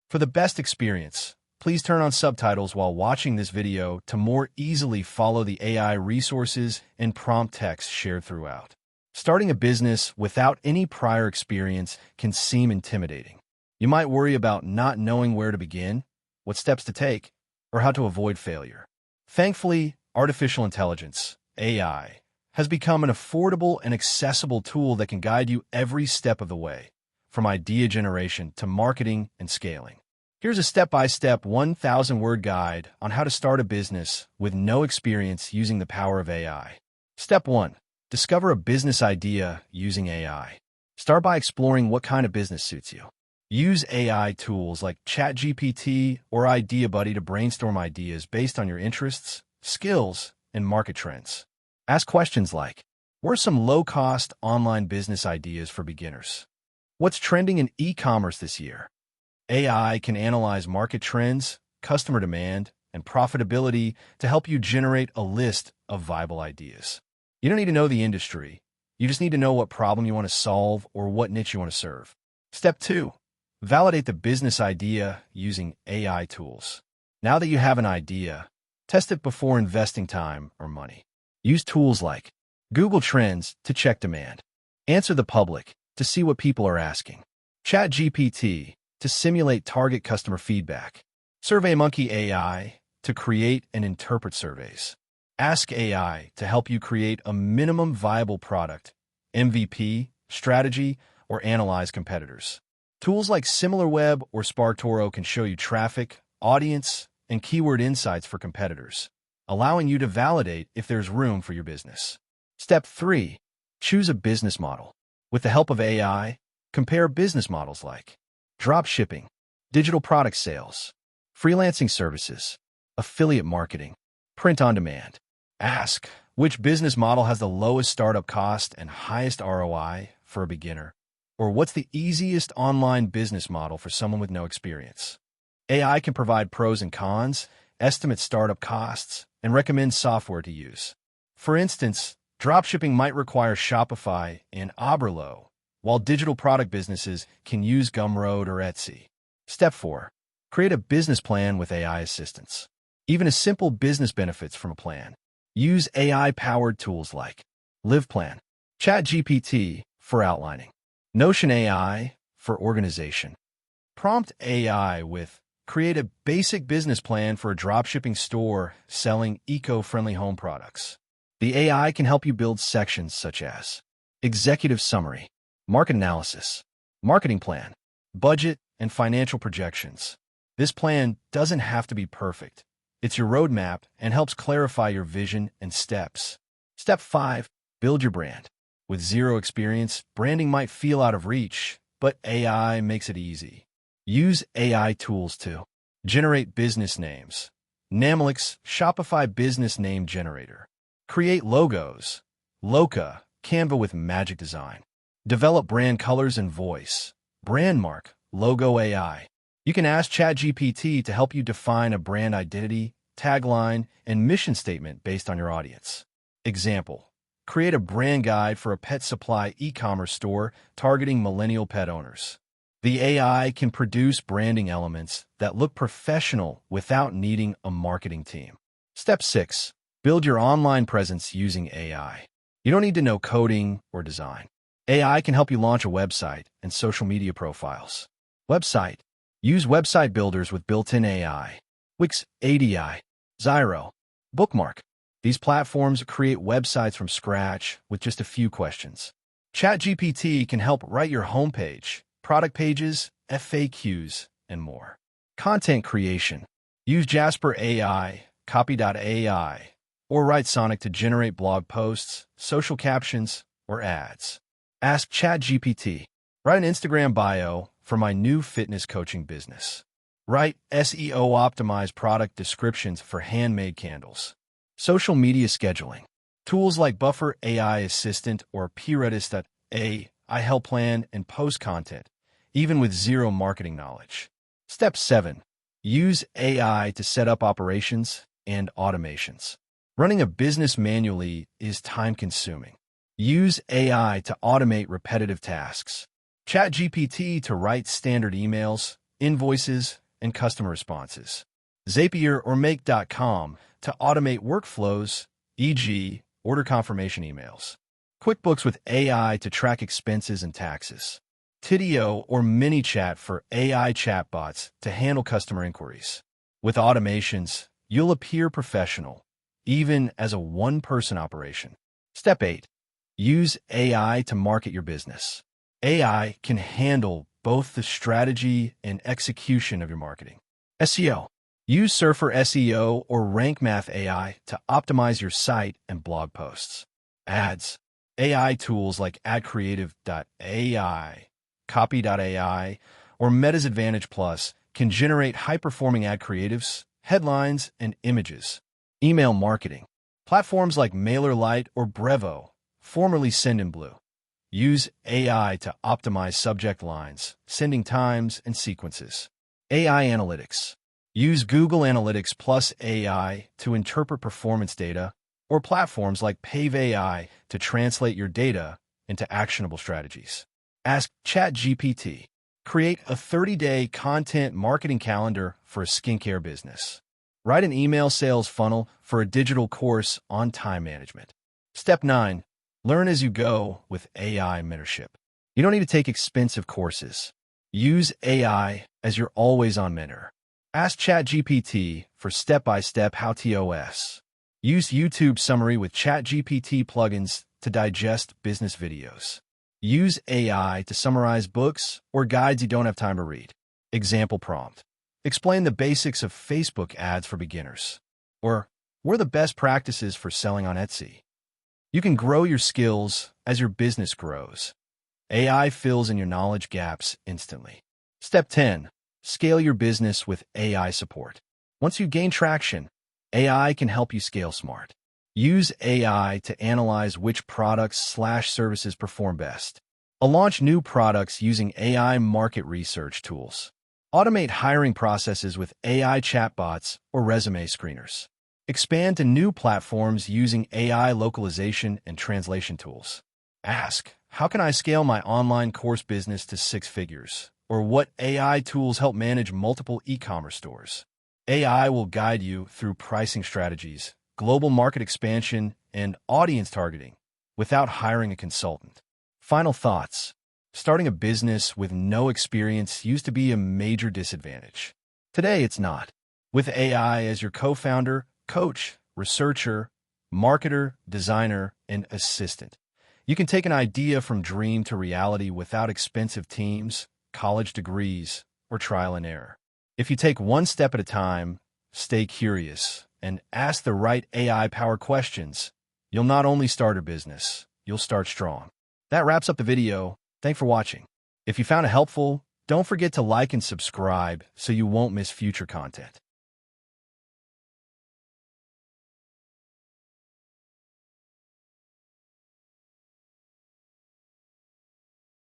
For the best experience, please turn on subtitles while watching this video to more easily follow the AI resources and prompt text shared throughout. Starting a business without any prior experience can seem intimidating. You might worry about not knowing where to begin, what steps to take, or how to avoid failure. Thankfully, artificial intelligence, AI, has become an affordable and accessible tool that can guide you every step of the way, from idea generation to marketing and scaling. Here's a step-by-step 1,000-word guide on how to start a business with no experience using the power of AI. Step 1. Discover a business idea using AI. Start by exploring what kind of business suits you. Use AI tools like ChatGPT or IdeaBuddy to brainstorm ideas based on your interests, skills, and market trends. Ask questions like, what are some low-cost online business ideas for beginners? What's trending in e-commerce this year? AI can analyze market trends, customer demand, and profitability to help you generate a list of viable ideas. You don't need to know the industry. You just need to know what problem you want to solve or what niche you want to serve. Step 2. Validate the business idea using AI tools. Now that you have an idea, test it before investing time or money. Use tools like Google Trends to check demand, Answer the Public to see what people are asking, ChatGPT to simulate target customer feedback, SurveyMonkey AI to create and interpret surveys, Ask AI to help you create a minimum viable product, MVP, strategy, or analyze competitors. Tools like SimilarWeb or SparkToro can show you traffic, audience, and keyword insights for competitors, allowing you to validate if there's room for your business. Step 3. Choose a business model. With the help of AI, compare business models like dropshipping, digital product sales, freelancing services, affiliate marketing, print on demand. Ask which business model has the lowest startup cost and highest ROI for a beginner, or what's the easiest online business model for someone with no experience. AI can provide pros and cons, estimate startup costs, and recommend software to use. For instance, dropshipping might require Shopify and Oberlo, while digital product businesses can use Gumroad or Etsy. Step 4. Create a business plan with AI assistance. Even a simple business benefits from a plan. Use AI-powered tools like LivePlan, ChatGPT for outlining, Notion AI for organization. Prompt AI with create a basic business plan for a dropshipping store selling eco-friendly home products. The AI can help you build sections such as executive summary, market analysis, marketing plan, budget, and financial projections. This plan doesn't have to be perfect. It's your roadmap and helps clarify your vision and steps. Step 5. Build your brand. With zero experience, branding might feel out of reach, but AI makes it easy. Use AI tools to generate business names. Namelix Shopify Business Name Generator. Create logos. Loka Canva with Magic Design. Develop brand colors and voice. Brandmark Logo AI. You can ask ChatGPT to help you define a brand identity, tagline, and mission statement based on your audience. Example: create a brand guide for a pet supply e-commerce store targeting millennial pet owners. The AI can produce branding elements that look professional without needing a marketing team. Step 6. Build your online presence using AI. You don't need to know coding or design. AI can help you launch a website and social media profiles. Website. Use website builders with built-in AI. Wix, ADI, Zyro, Bookmark. These platforms create websites from scratch with just a few questions. ChatGPT can help write your homepage, product pages, FAQs, and more. Content creation. Use Jasper AI, Copy.ai, or WriteSonic to generate blog posts, social captions, or ads. Ask ChatGPT. Write an Instagram bio for my new fitness coaching business. Write SEO-optimized product descriptions for handmade candles. Social media scheduling. Tools like Buffer AI Assistant or Predis.ai help plan and post content, even with zero marketing knowledge. Step 7. Use AI to set up operations and automations. Running a business manually is time-consuming. Use AI to automate repetitive tasks. ChatGPT to write standard emails, invoices, and customer responses. Zapier or Make.com to automate workflows, e.g., order confirmation emails. QuickBooks with AI to track expenses and taxes. Tidio or MiniChat for AI chatbots to handle customer inquiries. With automations, you'll appear professional, even as a one-person operation. Step 8. Use AI to market your business. AI can handle both the strategy and execution of your marketing. SEO. Use Surfer SEO or RankMath AI to optimize your site and blog posts. Ads. AI tools like AdCreative.ai, Copy.ai, or Meta's Advantage Plus can generate high-performing ad creatives, headlines, and images. Email marketing. Platforms like MailerLite or Brevo, formerly Sendinblue, use AI to optimize subject lines, sending times, and sequences. AI analytics. Use Google Analytics plus AI to interpret performance data, or platforms like Pave AI to translate your data into actionable strategies. Ask ChatGPT. Create a 30-day content marketing calendar for a skincare business. Write an email sales funnel for a digital course on time management. Step 9. Learn as you go with AI mentorship. You don't need to take expensive courses. Use AI as your always-on mentor. Ask ChatGPT for step-by-step how-tos. Use YouTube Summary with ChatGPT plugins to digest business videos. Use AI to summarize books or guides you don't have time to read. Example prompt. Explain the basics of Facebook ads for beginners. Or, what are the best practices for selling on Etsy? You can grow your skills as your business grows. AI fills in your knowledge gaps instantly. Step 10. Scale your business with AI support. Once you gain traction, AI can help you scale smart. Use AI to analyze which products/services perform best. Launch new products using AI market research tools. Automate hiring processes with AI chatbots or resume screeners. Expand to new platforms using AI localization and translation tools. Ask, how can I scale my online course business to 6 figures? Or what AI tools help manage multiple e-commerce stores? AI will guide you through pricing strategies, global market expansion, and audience targeting without hiring a consultant. Final thoughts. Starting a business with no experience used to be a major disadvantage. Today, it's not. With AI as your co-founder, coach, researcher, marketer, designer, and assistant, you can take an idea from dream to reality without expensive teams, college degrees, or trial and error. If you take one step at a time, stay curious, and ask the right AI-powered questions, you'll not only start a business, you'll start strong. That wraps up the video. Thanks for watching. If you found it helpful, don't forget to like and subscribe so you won't miss future content.